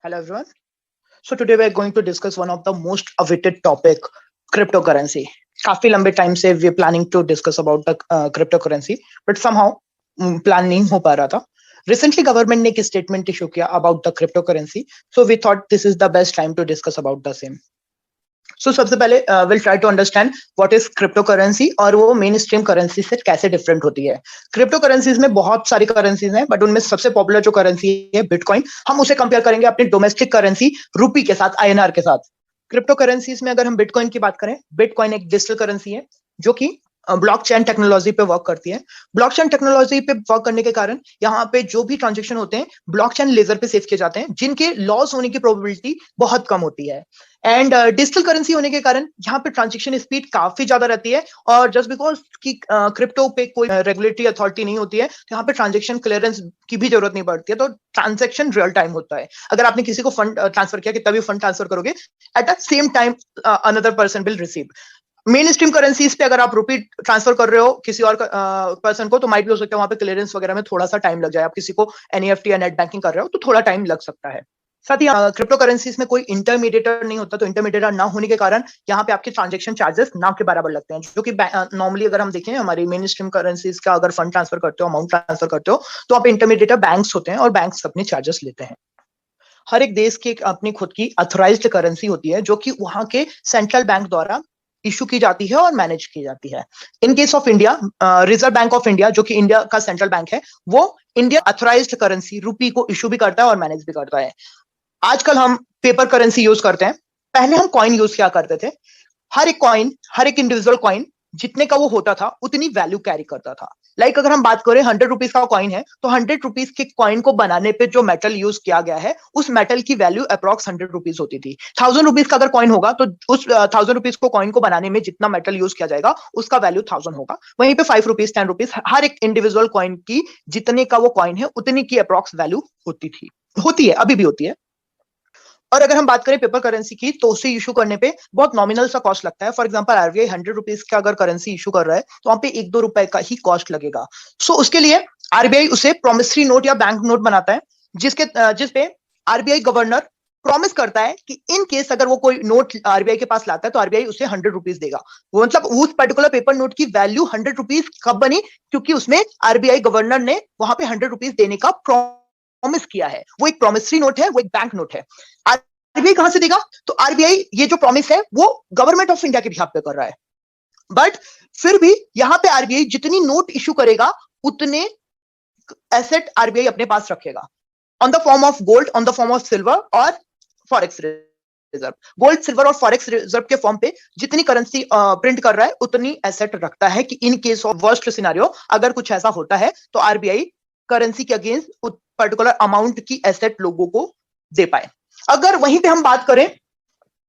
Hello everyone. So today we are going to discuss one of the most awaited topic, cryptocurrency. काफी लंबे time से we are planning to discuss about the cryptocurrency, but somehow plan नहीं हो पा रहा था. Recently government ने एक statement issue किया about the cryptocurrency, so we thought this is the best time to discuss about the same. So सबसे पहले we'll try to understand what is cryptocurrency और वो मेन स्ट्रीम करेंसी से कैसे different होती है. क्रिप्टो करेंसीज में बहुत सारी करेंसीज हैं, बट उनमें सबसे पॉपुलर जो करेंसी है बिटकॉइन, हम उसे कंपेयर करेंगे अपनी डोमेस्टिक करेंसी रूपी के साथ, आईएनआर के साथ. क्रिप्टो करेंसीज में अगर हम बिटकॉइन की बात करें, बिटकॉइन एक डिजिटल करेंसी है जो कि ब्लॉकचेन टेक्नोलॉजी पे वर्क करती है. ब्लॉकचेन टेक्नोलॉजी पे वर्क करने के कारण यहाँ पे जो भी ट्रांजेक्शन होते हैं ब्लॉकचेन लेजर पे सेव किए जाते हैं, जिनके लॉस होने की प्रोबेबिलिटी बहुत कम होती है. एंड डिजिटल करेंसी होने के कारण यहाँ पे ट्रांजेक्शन स्पीड काफी ज्यादा रहती है, और जस्ट बिकॉज कि क्रिप्टो पे कोई रेगुलेटरी अथॉरिटी नहीं होती है, तो यहाँ पे ट्रांजेक्शन क्लियरेंस की भी जरूरत नहीं पड़ती है, तो ट्रांजेक्शन रियल टाइम होता है. अगर आपने किसी को फंड ट्रांसफर किया, कि तभी फंड ट्रांसफर करोगे, at the same time another person will receive. Main stream currencies पे अगर आप रुपी ट्रांसफर कर रहे हो किसी और पर्सन को, तो माइट भी हो सकता है वहां पे क्लियरेंस वगैरह में थोड़ा सा टाइम लग जाए. आप किसी को एनईएफटी या नेट बैंकिंग कर रहे हो तो थोड़ा टाइम लग सकता है. साथ ही क्रिप्टो करेंसीज में कोई इंटरमीडिएटर नहीं होता, तो इंटरमीडिएटर ना होने के कारण यहाँ पे आपके ट्रांजेक्शन चार्जेस ना के बराबर लगते हैं, जो कि नॉर्मली अगर हम देखें हमारी मेन स्ट्रीम करेंसीज का अगर फंड ट्रांसफर करते हो, अमाउंट ट्रांसफर करते हो, तो आप इंटरमीडिएटर बैंक्स होते हैं और बैंक्स अपने चार्जेस लेते हैं. हर एक देश की एक अपनी खुद की अथोराइज्ड करेंसी होती है जो कि वहां के सेंट्रल बैंक द्वारा इशू की जाती है और मैनेज की जाती है. In case of India, reserve bank of India जो कि इंडिया का सेंट्रल बैंक है, वो इंडिया अथोराइज्ड करेंसी रूपी को इशू भी करता है और मैनेज भी करता है. आजकल हम पेपर करेंसी यूज करते हैं, पहले हम कॉइन यूज किया करते थे. हर एक कॉइन, हर एक इंडिविजुअल कॉइन जितने का वो होता था उतनी वैल्यू कैरी करता था. लाइक अगर हम बात करें 100 रुपीज का कॉइन है, तो 100 रुपीज के कॉइन को बनाने पे जो मेटल यूज किया गया है, उस मेटल की वैल्यू अप्रॉक्स 100 रुपीज होती थी. 1000 रुपीज का अगर कॉइन होगा, तो उस 1000 रुपीज को कॉइन को बनाने में जितना मेटल यूज किया जाएगा उसका वैल्यू 1000 होगा. वहीं पे 5 रुपीज, 10 रुपीज, हर एक इंडिविजुअल कॉइन की जितने का वो कॉइन है उतनी की अप्रॉक्स वैल्यू होती थी, होती है, अभी भी होती है. और अगर हम बात करें पेपर करेंसी की, तो उसे इशू करने पे बहुत नॉमिनल सा कॉस्ट लगता है. फॉर एग्जांपल आरबीआई 100 रुपीज का अगर करेंसी इशू कर रहा है, तो वहां पे 1-2 रुपए का ही कॉस्ट लगेगा. सो उसके लिए आरबीआई उसे प्रोमिसरी नोट या बैंक नोट बनाता है, जिसपे आरबीआई गवर्नर प्रॉमिस करता है कि इन केस अगर वो कोई नोट आरबीआई के पास लाता है, तो आरबीआई उसे 100 रुपीज देगा. वो मतलब उस पर्टिकुलर पेपर नोट की वैल्यू 100 रुपीज कब बनी, क्योंकि उसमें आरबीआई गवर्नर ने वहां पे 100 रुपीज देने का प्रॉमिस किया है. वो एक प्रॉमिसरी नोट है, वो एक बैंक नोट है. आरबीआई कहां से देगा? तो आरबीआई ये जो प्रॉमिस है वो गवर्नमेंट ऑफ इंडिया के बिहाफ पे कर रहा है, बट फिर भी यहां पे आरबीआई जितनी नोट इशू करेगा उतने एसेट आरबीआई अपने पास रखेगा, on the form of gold, on the form of silver और फॉरेक्स रिजर्व. गोल्ड, सिल्वर और फॉरेक्स रिजर्व के फॉर्म पे जितनी करेंसी प्रिंट कर रहा है उतनी एसेट रखता है, कि in case of worst scenario अगर कुछ ऐसा होता है, तो आरबीआई करेंसी के अगेंस्ट पर्टिकुलर अमाउंट की एसेट लोगों को दे पाए. अगर वहीं पे हम बात करें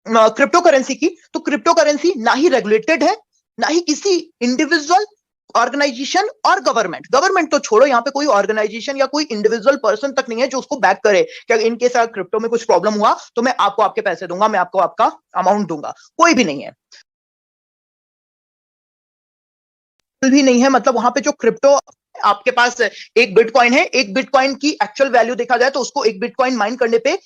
क्रिप्टो करेंसी की, तो क्रिप्टो करेंसी ना ही रेगुलेटेड है, ना ही किसी इंडिविजुअल, ऑर्गेनाइजेशन और गवर्नमेंट तो छोड़ो, यहाँ पे कोई ऑर्गेनाइजेशन या कोई इंडिविजुअल पर्सन तक नहीं है जो उसको बैक करे कि इन केस अगर क्रिप्टो में कुछ प्रॉब्लम हुआ तो मैं आपको आपके पैसे दूंगा, मैं आपको आपका अमाउंट दूंगा. कोई भी नहीं है, भी नहीं है. मतलब वहां पे जो क्रिप्टो, आपके पास एक बिटकॉइन है, एक बिटकॉइन की एक्चुअल वैल्यू देखा जाए तो उसको एक बिटकॉइन माइन करने पे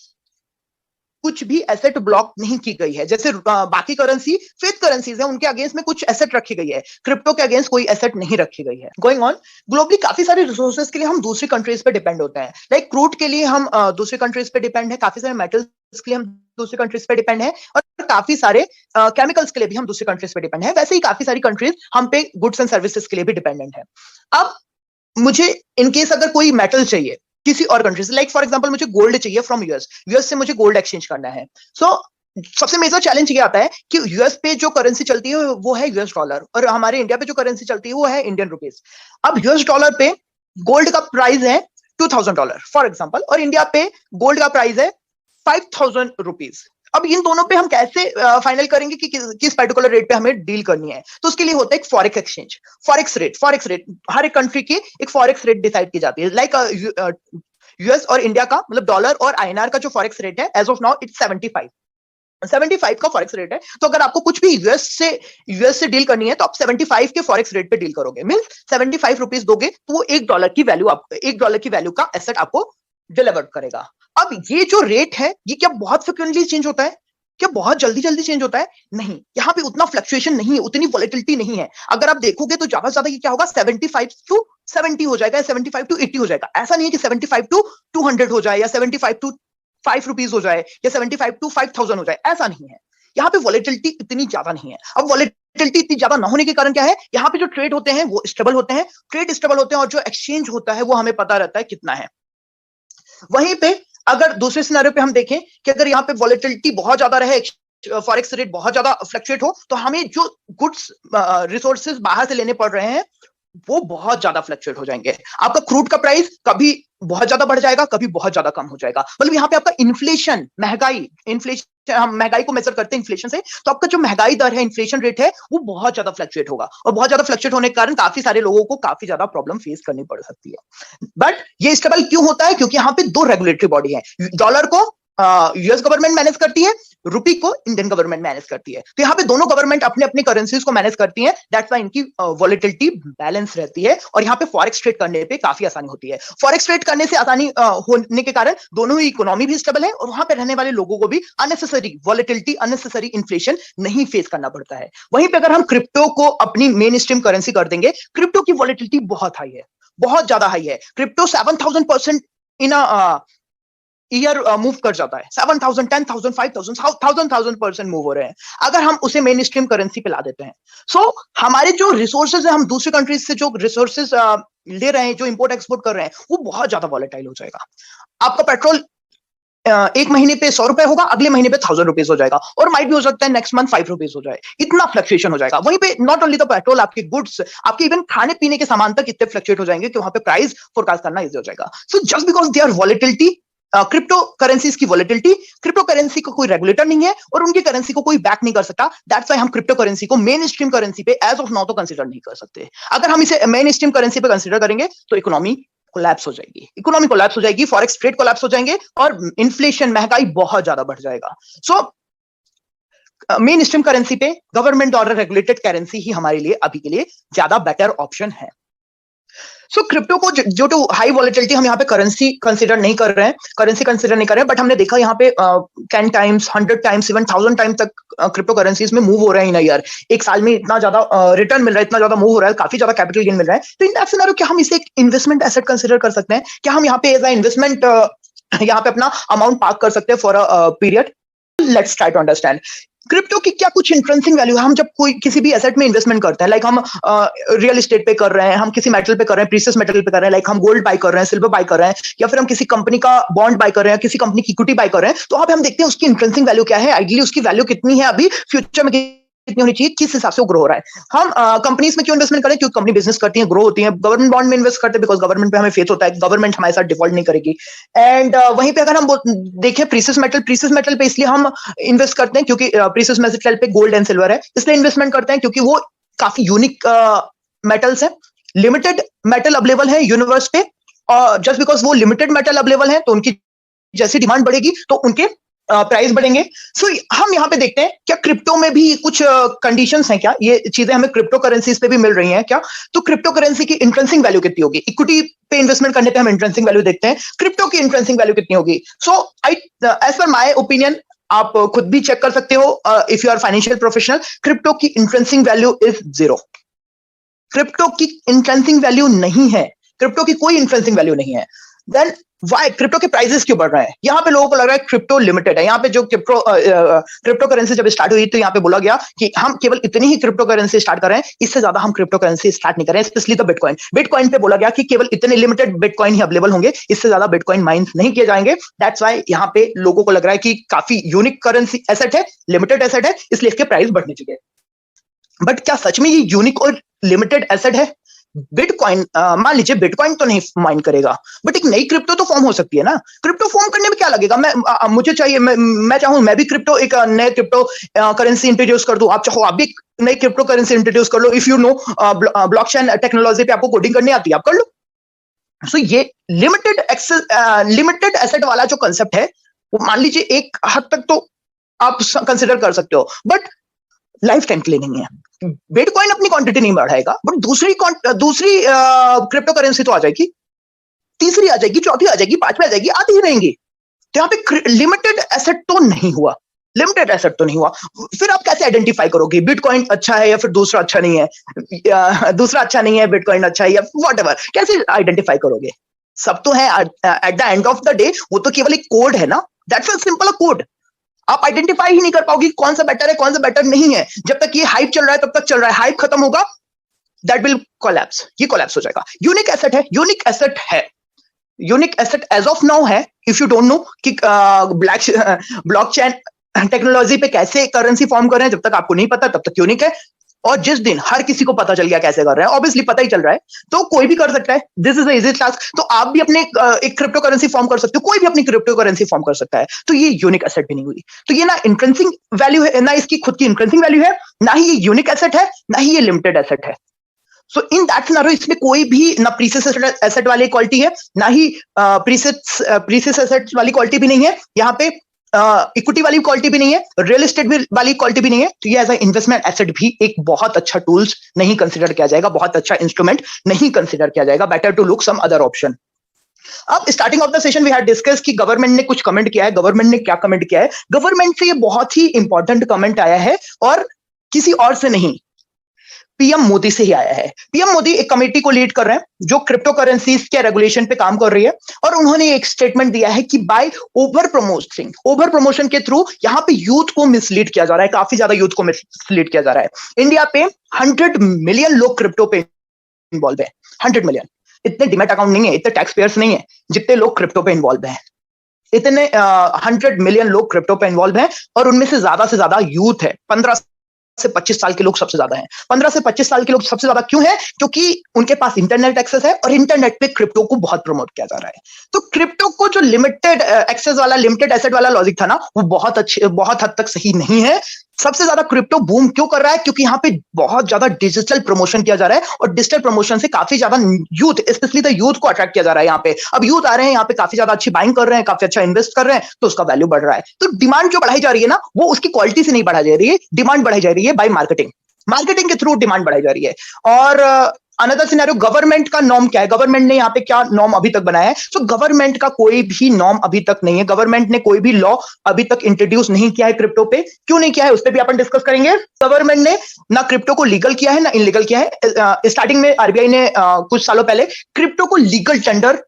कुछ भी एसेट ब्लॉक नहीं की गई है. जैसे बाकी करेंसी फेथ करेंसीज है, उनके अगेंस्ट में कुछ एसेट रखी गई है, क्रिप्टो के अगेंस्ट कोई एसेट नहीं रखी गई है. गोइंग ऑन, ग्लोबली काफी सारे रिसोर्सेज के लिए हम दूसरी कंट्रीज पे डिपेंड होते हैं. लाइक क्रूड के लिए हम दूसरी कंट्रीज पे डिपेंड है, काफी सारे मेटल्स के लिए हम दूसरी कंट्रीज पे डिपेंड है, और काफी सारे केमिकल्स के लिए भी हम दूसरी कंट्रीज पे डिपेंड है. वैसे ही काफी सारी कंट्रीज हम पे गुड्स एंड सर्विसेज के लिए भी डिपेंडेंट है. अब मुझे इनकेस अगर कोई मेटल चाहिए किसी और कंट्री से, लाइक फॉर एग्जांपल मुझे गोल्ड चाहिए फ्रॉम यूएस से मुझे गोल्ड एक्सचेंज करना है. सो सबसे मेजर चैलेंज ये आता है कि यूएस पे जो करेंसी चलती है वो है यूएस डॉलर, और हमारे इंडिया पे जो करेंसी चलती है वो है इंडियन रुपीज. अब यूएस डॉलर पे गोल्ड का प्राइस है $2000 फॉर एग्जाम्पल, और इंडिया पे गोल्ड का प्राइस है 5000 रुपीज. अब इन दोनों पे हम कैसे फाइनल करेंगे कि किस पर्टिकुलर रेट पे हमें डील करनी है? तो उसके लिए होता है एक फॉरेक्स एक्सचेंज, फॉरेक्स रेट हर एक कंट्री की एक फॉरेक्स रेट डिसाइड की जाती है. लाइक यूएस और इंडिया का, मतलब डॉलर और आईएनआर का जो फॉरेक्स रेट है एज ऑफ नाउ इट्स 75 का फॉरेक्स रेट है. तो अगर आपको कुछ भी यूएस से डील करनी है, तो आप 75 के फॉरेक्स रेट पे डील करोगे. मींस 75 रुपीज दोगे तो वो $1 की वैल्यू का एसेट आपको डिलीवर करेगा. अब ये जो रेट है ये क्या बहुत फ्रिक्वेंटली चेंज होता है, क्या बहुत जल्दी जल्दी चेंज होता है? नहीं, यहाँ पे उतना फ्लक्चुएशन नहीं है, उतनी वॉलेटिलिटी नहीं है। अगर आप देखोगे तो ज्यादा से ज्यादा ये क्या होगा, 75 टू 70 हो जाएगा, 75 टू 80 हो जाएगा। ऐसा नहीं है कि 75 टू 200 हो जाए या 75 टू 5 रुपीज हो जाए या 75 टू 5000 हो जाए, ऐसा नहीं है। यहाँ पे वॉलेटिलिटी इतनी ज्यादा नहीं है। अब वॉलेटिलिटी इतनी ज्यादा ना होने के कारण क्या है, यहाँ पे जो ट्रेड होते हैं वो स्टेबल होते हैं, ट्रेड स्टेबल होते हैं, और जो एक्सचेंज होता है वो हमें पता रहता है कितना है। वहीं पे अगर दूसरे सिनेरियो पे हम देखें कि अगर यहाँ पे वॉलेटिलिटी बहुत ज्यादा रहे, फॉरेक्स रेट बहुत ज्यादा फ्लक्चुएट हो, तो हमें जो गुड्स रिसोर्सेज बाहर से लेने पड़ रहे हैं वो बहुत ज्यादा फ्लक्चुएट हो जाएंगे। आपका क्रूड का प्राइस कभी बहुत ज्यादा बढ़ जाएगा, कभी बहुत ज्यादा कम हो जाएगा। मतलब यहाँ पे आपका इन्फ्लेशन, इन्फ्लेशन, हम महंगाई को मेजर करते हैं इन्फ्लेशन से, तो आपका जो महंगाई दर है, इन्फ्लेशन रेट है, वो बहुत ज्यादा फ्लक्चुएट होगा, और बहुत ज्यादा फ्लक्चुएट होने के कारण काफी सारे लोगों को काफी ज्यादा प्रॉब्लम फेस करनी पड़ सकती है। बट ये स्टेबल क्यों होता है? क्योंकि यहाँ पे दो रेगुलेटरी बॉडी है। डॉलर को यूएस गवर्नमेंट मैनेज करती है, रुपी को इंडियन गवर्नमेंट मैनेज करती है। तो यहाँ पे दोनों गवर्नमेंट अपने अपने करेंसीज को मैनेज करती हैं, दैट्स व्हाई इनकी वॉलेटिलिटी बैलेंस रहती है, और यहाँ पे फॉरेक्स ट्रेड करने पे काफी आसानी होती है। फॉरेक्स ट्रेड करने से आसानी होने के कारण दोनों ही इकोनॉमी भी स्टेबल है, और वहां पे रहने वाले लोगों को भी अननेसेसरी वॉलेटिलिटी, अननेसेसरी इन्फ्लेशन नहीं फेस करना पड़ता है। वहीं पे अगर हम क्रिप्टो को अपनी मेन स्ट्रीम करेंसी कर देंगे, क्रिप्टो की वॉलेटिलिटी बहुत हाई है, बहुत ज्यादा हाई है। क्रिप्टो 7000% इन ईयर मूव कर जाता है। 7000, 10,000, 5,000, 1000% मूव हो रहे हैं। अगर हम उसे मेन स्ट्रीम करेंसी पे ला देते हैं, सो हमारे जो रिसोर्सेज है, हम दूसरी कंट्रीज से जो रिसोर्सेज ले रहे हैं, जो इंपोर्ट एक्सपोर्ट कर रहे हैं, वो बहुत ज्यादा वॉलेटाइल हो जाएगा। आपका पेट्रोल एक महीने पे 100 रुपए होगा, अगले महीने पे 1000 रुपीज हो जाएगा, और माइट भी हो सकता है नेक्स्ट मंथ 5 रुपीज हो जाए। इतना फ्लक्चुएशन हो जाएगा। वहीं पे नॉट ओनली द पेट्रोल, आपके गुड्स, आपके इवन खाने पीने के सामान तक इतने फ्लक्चुएट हो जाएंगे कि वहां पे प्राइस फोरकास्ट करना इजी हो जाएगा। So just because they are volatility, crypto currencies की वॉलेटिलिटी, क्रिप्टो करेंसी को कोई रेगुलेटर नहीं है और उनकी करेंसी को कोई बैक नहीं कर सकता। दैट्स व्हाई हम क्रिप्टो करेंसी को मेन स्ट्रीम करेंसी पे एज ऑफ नाउ तो कंसीडर नहीं कर सकते। अगर हम इसे मेन स्ट्रीम करेंसी पे कंसीडर करेंगे तो इकोनॉमी कोलैप्स हो जाएगी, इकोनॉमी कोलैप्स हो जाएगी, फॉरेक्स ट्रेड कोलैप्स हो जाएंगे, और इन्फ्लेशन, महंगाई बहुत ज्यादा बढ़ जाएगा। सो मेन स्ट्रीम करेंसी पे गवर्नमेंट द्वारा रेगुलेटेड करेंसी ही हमारे लिए अभी के लिए ज्यादा बेटर ऑप्शन है। सो क्रिप्टो को जो टू हाई वॉलेटिलिटी हम यहाँ पे करेंसी कंसीडर नहीं कर रहे हैं, करेंसी कंसीडर नहीं कर रहे हैं, बट हमने देखा यहाँ पे 10 टाइम्स, 100 टाइम्स, इवन 1000 टाइम तक क्रिप्टो करेंसीज में मूव हो रहे हैं इन ईयर। एक साल में इतना ज्यादा रिटर्न मिल रहा है, इतना ज्यादा मूव हो रहा है, काफी ज्यादा कैपिटल गेन मिल रहा है। तो इन दैट सिनेरियो क्या हम इसे एक इन्वेस्टमेंट एसेट कंसीडर कर सकते हैं? क्या हम यहाँ पे एज अ इन्वेस्टमेंट यहाँ पे अपना अमाउंट पार्क कर सकते हैं for a period? Let's try to understand crypto की क्या कुछ इंट्रेंसिक वैल्यू है। हम जब कोई किसी भी एसेट में इन्वेस्टमेंट करते हैं, लाइक हम रियल एस्टेट पे कर रहे हैं, हम किसी मेटल पे कर रहे हैं, प्रीशियस मेटल पे कर रहे हैं, लाइक हम गोल्ड बाय कर रहे हैं, सिल्वर बाय कर रहे हैं, या फिर हम किसी कंपनी का बॉन्ड बाय कर रहे हैं, किसी कंपनी की इक्विटी बाय कर रहे हैं, तो वहां पे हम देखते हैं उसकी इंट्रेंसिक वैल्यू क्या है, आइडियली उसकी वैल्यू कितनी है, अभी फ्यूचर में कितनी होनी चाहिए, किस हिसाब से वो ग्रो हो रहा है। हम कंपनीज में क्यों इन्वेस्टमेंट करें? क्योंकि कंपनी बिजनेस करती है, ग्रो होती है। गवर्नमेंट बॉन्ड में इन्वेस्ट करते हैं बिकॉज गवर्नमेंट पे हमें फेथ होता है, गवर्नमेंट हमारे साथ डिफॉल्ट नहीं करेगी। एंड वहीं पे अगर हम देखें प्रीशियस मेटल पे इसलिए हम इन्वेस्ट करते हैं क्योंकि प्रीशियस मेटल पे गोल्ड एंड सिल्वर है, इसलिए इन्वेस्टमेंट करते हैं क्योंकि वो काफी यूनिक मेटल्स है, लिमिटेड मेटल अवेलेबल है यूनिवर्स पे, और जस्ट बिकॉज वो लिमिटेड मेटल अवेलेबल है तो उनकी जैसी डिमांड बढ़ेगी तो उनके प्राइस बढ़ेंगे। सो हम यहाँ पे देखते हैं क्या क्रिप्टो में भी कुछ कंडीशंस हैं क्या, ये चीजें हमें क्रिप्टो करेंसीज पे भी मिल रही हैं क्या? तो क्रिप्टो करेंसी की इंट्रेंसिक वैल्यू कितनी होगी? इक्विटी पे इन्वेस्टमेंट करने पे हम इंट्रेंसिक वैल्यू देखते हैं, क्रिप्टो की इंट्रेंसिक वैल्यू कितनी होगी? So as per my opinion, आप खुद भी चेक कर सकते हो if you are financial professional, crypto की इंट्रेंसिक वैल्यू इज 0। क्रिप्टो की इंट्रेंसिक वैल्यू नहीं है, क्रिप्टो की कोई इंट्रेंसिक वैल्यू नहीं है। देन वाई क्रिप्टो के प्राइसेस क्यों बढ़ रहे हैं? यहाँ पे लोगों को लग रहा है क्रिप्टो लिमिटेड है। यहाँ पे जो क्रिप्टो करेंसी जब स्टार्ट हुई तो यहाँ पे बोला गया कि हम केवल इतनी ही क्रिप्टो करेंसी स्टार्ट कर रहे हैं, इससे ज्यादा हम क्रिप्टो करेंसी स्टार्ट नहीं कर रहे हैं, स्पेशली द बिटकॉइन। बिटकॉइन पे बोला गया कि केवल इतने लिमिटेड बिटकॉइन ही अवेलेबल होंगे, इससे ज्यादा बिटकॉइन माइंस नहीं किए जाएंगे। दैट्स वाई यहाँ पे लोगों को लग रहा है कि काफी यूनिक करेंसी एसेट है, लिमिटेड एसेट है, इसलिए इसके प्राइस बढ़ने चाहिए। बट क्या सच में ये यूनिक और लिमिटेड एसेट है? बिटकॉइन, मान लीजिए बिटकॉइन तो नहीं माइन करेगा, बट एक नई क्रिप्टो तो फॉर्म हो सकती है ना। क्रिप्टो फॉर्म करने में क्या लगेगा? मुझे चाहिए, मैं चाहूं मैं भी क्रिप्टो, एक नए क्रिप्टो करेंसी इंट्रोड्यूस कर दूं, आप चाहो आप भी एक नई क्रिप्टो करेंसी इंट्रोड्यूस कर लो। If you know blockchain technology पे आपको कोडिंग करनी आती है, आप कर लो। सो ये लिमिटेड एसेट वाला जो कंसेप्ट है, वो मान लीजिए एक हद तक तो आप कंसिडर कर सकते हो, बट लाइफ टाइम के लिए नहीं है। बिटकॉइन अपनी क्वांटिटी नहीं बढ़ाएगा, बट दूसरी क्रिप्टो करेंसी तो आ जाएगी, तीसरी आ जाएगी, चौथी आ जाएगी, पांचवी आ जाएगी, आती ही रहेंगी। तो यहाँ पे लिमिटेड एसेट तो नहीं हुआ, लिमिटेड एसेट तो नहीं हुआ। फिर आप कैसे आइडेंटिफाई करोगे बिटकॉइन अच्छा है या फिर दूसरा अच्छा नहीं है, दूसरा अच्छा नहीं है बिटकॉइन अच्छा है या व्हाटएवर, कैसे आइडेंटिफाई करोगे? सब तो है at the end of the day, वो तो केवल एक कोड है ना, दैट्स अ सिंपल कोड। आप आइडेंटिफाई ही नहीं कर पाओगे कौन सा बेटर है कौन सा बेटर नहीं है। जब तक ये हाइप चल रहा है तब तक चल रहा है, हाइप खत्म होगा दैट विल कोलैप्स, ये कोलैप्स हो जाएगा। यूनिक एसेट है, यूनिक एसेट है, unique asset as of now है। इफ यू डोंट नो कि ब्लॉकचेन टेक्नोलॉजी पे कैसे करेंसी फॉर्म कर रहे हैं, जब तक आपको नहीं पता तब तक यूनिक है। और जिस दिन हर किसी को पता चल गया कैसे कर रहे हैं, ऑब्वियसली पता ही चल रहा है, तो कोई भी कर सकता है। This is the easy task. तो आप भी अपने एक क्रिप्टो करेंसी फॉर्म कर सकते हो, कोई भी अपनी क्रिप्टो करेंसी फॉर्म कर सकता है। तो ये यूनिक एसेट भी नहीं हुई। तो ये ना इंट्रिंसिक वैल्यू है, ना इसकी खुद की इंट्रिंसिक वैल्यू है, ना ही ये यूनिक एसेट है, ना ही ये लिमिटेड एसेट है। सो इन दैट सिनेरियो इसमें कोई भी ना प्रीसियस एसेट वाली क्वालिटी है, ना ही प्रीसियस एसेट वाली क्वालिटी भी नहीं है, यहाँ पे इक्विटी वाली क्वालिटी भी नहीं है, रियल एस्टेट वाली क्वालिटी भी नहीं है। तो ये एज अ इन्वेस्टमेंट एसेट भी एक बहुत अच्छा टूल्स नहीं कंसिडर किया जाएगा, बहुत अच्छा इंस्ट्रूमेंट नहीं कंसिडर किया जाएगा। Better to look some other option. अब starting of the session we had discuss कि गवर्नमेंट ने कुछ कमेंट किया है। गवर्नमेंट ने क्या कमेंट किया है? गवर्नमेंट से ये बहुत ही इंपॉर्टेंट कमेंट आया है और किसी और से नहीं, पीएम मोदी से ही आया है। पीएम मोदी एक कमेटी को लीड कर रहे हैं जो क्रिप्टो करेंसीज के रेगुलेशन पे काम कर रही है, और उन्होंने एक स्टेटमेंट दिया है कि बाय ओवर प्रमोशन के थ्रू यहाँ पे यूथ को मिसलीड किया जा रहा है, काफी ज्यादा यूथ को मिसलीड किया जा रहा है। इंडिया पे 100 मिलियन लोग क्रिप्टो पे इन्वॉल्व है, 100 मिलियन। इतने डिमैट अकाउंट नहीं है, इतने टैक्स पेयर्स नहीं है जितने लोग क्रिप्टो पे इन्वॉल्व है। इतने 100 मिलियन लोग क्रिप्टो पे इन्वॉल्व है, और उनमें से ज्यादा यूथ है। 15 से 25 साल के लोग सबसे ज्यादा हैं। 15 से 25 साल के लोग सबसे ज्यादा क्यों हैं? क्योंकि उनके पास इंटरनेट एक्सेस है और इंटरनेट पे क्रिप्टो को बहुत प्रमोट किया जा रहा है। तो क्रिप्टो को जो लिमिटेड एक्सेस वाला, लिमिटेड एसेट वाला लॉजिक था ना, वो बहुत हद तक सही नहीं है। सबसे ज्यादा क्रिप्टो बूम क्यों कर रहा है? क्योंकि यहाँ पे बहुत ज्यादा डिजिटल प्रमोशन किया जा रहा है, और डिजिटल प्रमोशन से काफी ज्यादा यूथ, स्पेशली द यूथ को अट्रैक्ट किया जा रहा है। यहाँ पे अब यूथ आ रहे हैं, यहाँ पे काफी ज्यादा अच्छी बाइंग कर रहे हैं, काफी अच्छा इन्वेस्ट कर रहे हैं, तो उसका वैल्यू बढ़ रहा है। तो डिमांड जो बढ़ाई जा रही है ना, वो उसकी क्वालिटी से नहीं बढ़ाई जा रही है, डिमांड बढ़ाई जा रही है बाय मार्केटिंग के थ्रू डिमांड बढ़ाई जा रही है। और अनदर सिनेरियो, गवर्नमेंट का नॉर्म क्या है? गवर्नमेंट ने यहाँ पे क्या नॉर्म अभी तक बनाया है? तो गवर्नमेंट का कोई भी नॉर्म अभी तक नहीं है। गवर्नमेंट ने कोई भी लॉ अभी तक इंट्रोड्यूस नहीं किया है क्रिप्टो पे। क्यों नहीं किया है, उस पर भी अपन डिस्कस करेंगे। गवर्नमेंट ने ना क्रिप्टो को लीगल किया है ना इनलीगल किया है। स्टार्टिंग में आरबीआई ने कुछ सालों पहले क्रिप्टो को लीगल टेंडर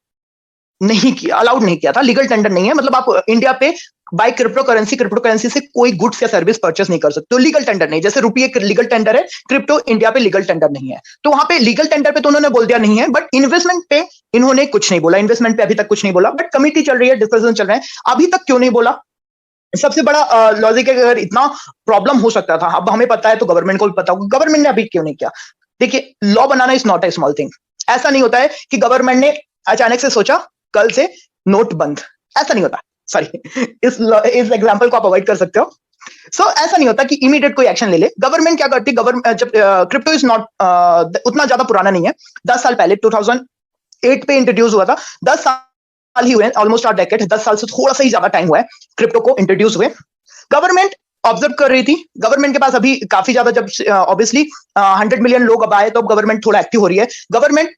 नहीं किया, अलाउड नहीं किया था। लीगल टेंडर नहीं है, मतलब आप इंडिया पे बाय क्रिप्टो करेंसी से कोई गुड्स या सर्विस परचेस नहीं कर सकते। तो लीगल टेंडर नहीं, जैसे रुपये लीगल टेंडर है, क्रिप्टो इंडिया पे लीगल टेंडर नहीं है। तो वहां पे लीगल टेंडर पे तो उन्होंने बोल दिया नहीं है, बट इन्वेस्टमेंट पे इन्होंने कुछ नहीं बोला। इन्वेस्टमेंट पे अभी तक कुछ नहीं बोला, बट कमिटी चल रही है, डिस्कशन चल रहे हैं। अभी तक क्यों नहीं बोला? सबसे बड़ा लॉजिक है, अगर इतना प्रॉब्लम हो सकता था, अब हमें पता है तो गवर्नमेंट को भी पता होगा, गवर्नमेंट ने अभी क्यों नहीं किया? देखिए, law banana is not a small thing. ऐसा नहीं होता है कि गवर्नमेंट ने अचानक से सोचा कल से नोट बंद, ऐसा नहीं होता। सॉरी, इस एग्जांपल को आप अवॉइड कर सकते हो। ऐसा नहीं होता कि इमीडिएट कोई एक्शन ले ले। गवर्नमेंट क्या करती? गवर्नमेंट जब क्रिप्टो इज नॉट उतना ज्यादा पुराना नहीं है, 10 साल पहले 2008 पे इंट्रोड्यूस हुआ था। 10 साल ही हुए, ऑलमोस्ट आर डेकेड, 10 साल से थोड़ा सा ही ज्यादा टाइम हुआ है क्रिप्टो को इंट्रोड्यूस हुए। गवर्नमेंट ऑब्जर्व कर रही थी। गवर्नमेंट के पास अभी काफी ज्यादा, जब ऑब्वियसली 100 मिलियन लोग अब आए तो गवर्नमेंट थोड़ा एक्टिव हो रही है। गवर्नमेंट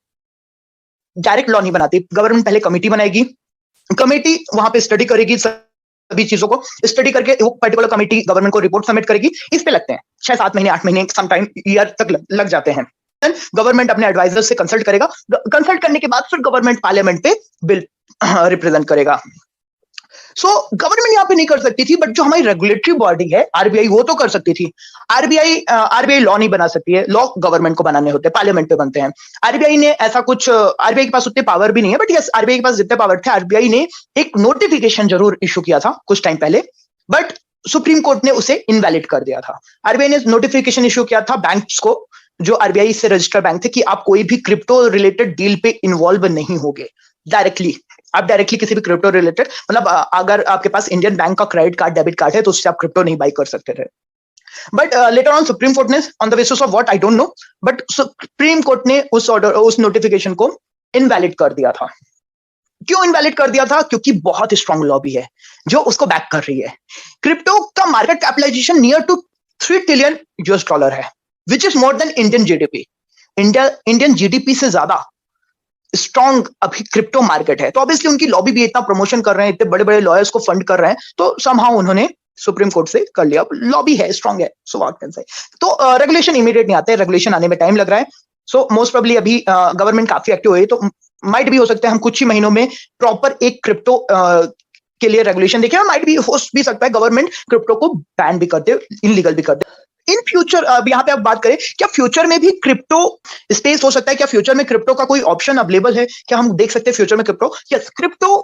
डायरेक्ट लॉ नहीं बनाती, गवर्नमेंट पहले कमेटी बनाएगी। कमेटी वहां पे स्टडी करेगी, सभी चीजों को स्टडी करके वो पर्टिकुलर कमेटी गवर्नमेंट को रिपोर्ट सबमिट करेगी। इस पे लगते हैं 6-7 महीने, 8 महीने, सम टाइम ईयर तक लग जाते हैं। गवर्नमेंट अपने एडवाइजर से कंसल्ट करेगा। कंसल्ट करने के बाद फिर गवर्नमेंट पार्लियामेंट पे बिल रिप्रेजेंट करेगा। गवर्नमेंट यहाँ पे नहीं कर सकती थी, बट जो हमारी रेगुलेटरी बॉडी है आरबीआई, वो तो कर सकती थी। आरबीआई लॉ नहीं बना सकती है, लॉ गवर्नमेंट को बनाने होते हैं, पार्लियामेंट पे बनते हैं। आरबीआई ने ऐसा कुछ, आरबीआई के पास उतने पावर भी नहीं है, बट यस, आरबीआई के पास जितने पावर थे, आरबीआई ने एक नोटिफिकेशन जरूर इशू किया था कुछ टाइम पहले, बट सुप्रीम कोर्ट ने उसे इनवैलिड कर दिया था। आरबीआई ने नोटिफिकेशन इशू किया था बैंक्स को, जो आरबीआई से रजिस्टर्ड बैंक थे, कि आप कोई भी क्रिप्टो रिलेटेड डील पे इन्वॉल्व नहीं होगे डायरेक्टली। आप डायरेक्टली किसी भी क्रिप्टो रिलेटेड, मतलब अगर आपके पास इंडियन बैंक का क्रेडिट कार्ड, डेबिट कार्ड है, तो उससे आप क्रिप्टो नहीं बाई कर सकते थे। But later on Supreme Court ने, on the basis of what I don't know, but Supreme Court ने उस ऑर्डर, उस नोटिफिकेशन को इनवैलिड कर दिया था। क्यों इनवैलिड कर दिया था? क्योंकि बहुत स्ट्रांग लॉबी है जो उसको बैक कर रही है। क्रिप्टो का market capitalization near to $3 trillion है, which is more than Indian GDP. Indian GDP से ज्यादा स्ट्रॉन्ग अभी क्रिप्टो मार्केट है, तो ऑब्वियसली उनकी लॉबी भी इतना प्रमोशन कर रहे हैं, इतने बड़े बड़े लॉयर्स को फंड कर रहे हैं, तो समहाउ उन्होंने सुप्रीम कोर्ट से कर लिया, लॉबी है, स्ट्रॉन्ग है, सो व्हाट कैन से। तो रेगुलेशन इमीडिएट नहीं आते, रेगुलेशन आने में टाइम लग रहा है। सो मोस्ट प्रोबेबली अभी गवर्नमेंट काफी एक्टिव हुई, तो माइट भी हो सकता है हम कुछ ही महीनों में प्रॉपर एक क्रिप्टो के लिए रेगुलेशन देखें, और माइट भी हो भी सकता है गवर्नमेंट क्रिप्टो को बैन भी कर दे, इनलीगल भी कर दे इन फ्यूचर। यहाँ पे आप बात करें, क्या फ्यूचर में भी क्रिप्टो स्पेस हो सकता है, क्या फ्यूचर में क्रिप्टो का कोई ऑप्शन अवेलेबल है, क्या हम देख सकते हैं फ्यूचर में क्रिप्टो? यस, क्रिप्टो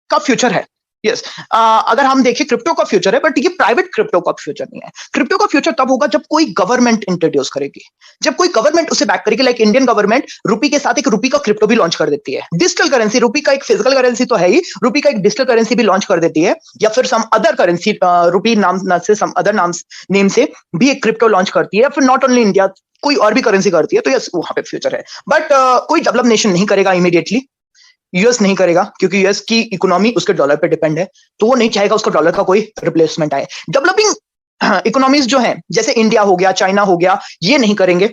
का फ्यूचर है। यस, अगर हम देखें क्रिप्टो का फ्यूचर है, बट ये प्राइवेट क्रिप्टो का फ्यूचर नहीं है। क्रिप्टो का फ्यूचर तब होगा जब कोई गवर्नमेंट इंट्रोड्यूस करेगी, जब कोई गवर्नमेंट उसे बैक करेगी, लाइक इंडियन गवर्नमेंट रुपी के साथ एक रुपी का क्रिप्टो भी लॉन्च कर देती है। डिजिटल करेंसी, रुपी का एक फिजिकल करेंसी तो है ही, रुपी का एक डिजिटल करेंसी भी लॉन्च कर देती है, या फिर सम अदर करेंसी रुपी नाम से सम अदर नेम से भी एक क्रिप्टो लॉन्च करती है, फिर नॉट ओनली इंडिया कोई और भी करेंसी करती है, तो यस वहां पे फ्यूचर है। बट कोई डेवलप नेशन नहीं करेगा इमीडिएटली, यूएस नहीं करेगा, क्योंकि यूएस की इकोनॉमी उसके डॉलर पे डिपेंड है, तो वो नहीं चाहेगा उसका डॉलर का कोई रिप्लेसमेंट आए। डेवलपिंग इकोनॉमीज जो हैं, जैसे इंडिया हो गया, चाइना हो गया, ये नहीं करेंगे,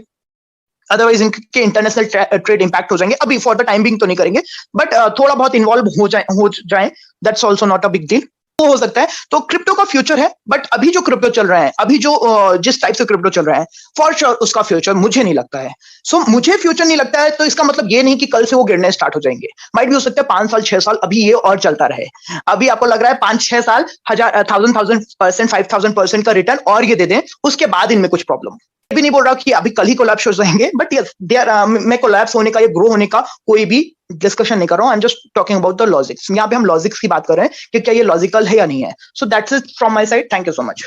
अदरवाइज इनके इंटरनेशनल ट्रेड इंपैक्ट हो जाएंगे। अभी फॉर द टाइम बिंग तो नहीं करेंगे, बट थोड़ा बहुत इन्वॉल्व हो जाए, that's also not a big deal, वो हो सकता है। तो क्रिप्टो का फ्यूचर है, बट अभी जो क्रिप्टो चल रहा है, अभी जो जिस टाइप से क्रिप्टो चल रहा है, फॉर श्योर उसका फ्यूचर मुझे नहीं लगता है। सो मुझे फ्यूचर नहीं लगता है, तो इसका मतलब ये नहीं कि कल से वो गिरने स्टार्ट हो जाएंगे। माइट भी हो सकता है 5 साल 6 साल अभी ये और चलता रहे। अभी आपको लग रहा है 5-6 साल 1000% 5000% का रिटर्न और ये दे दें, उसके बाद इनमें कुछ प्रॉब्लम। भी नहीं बोल रहा कि अभी कल ही कोलैप्स हो जाएंगे, बट यस मैं कोलैप्स होने का या ग्रो होने का कोई भी डिस्कशन नहीं कर रहा हूं। I am just talking about the logics. यहाँ पे हम लॉजिक्स की बात कर रहे हैं कि क्या ये लॉजिकल है या नहीं है। So that's it from my side. Thank you so much.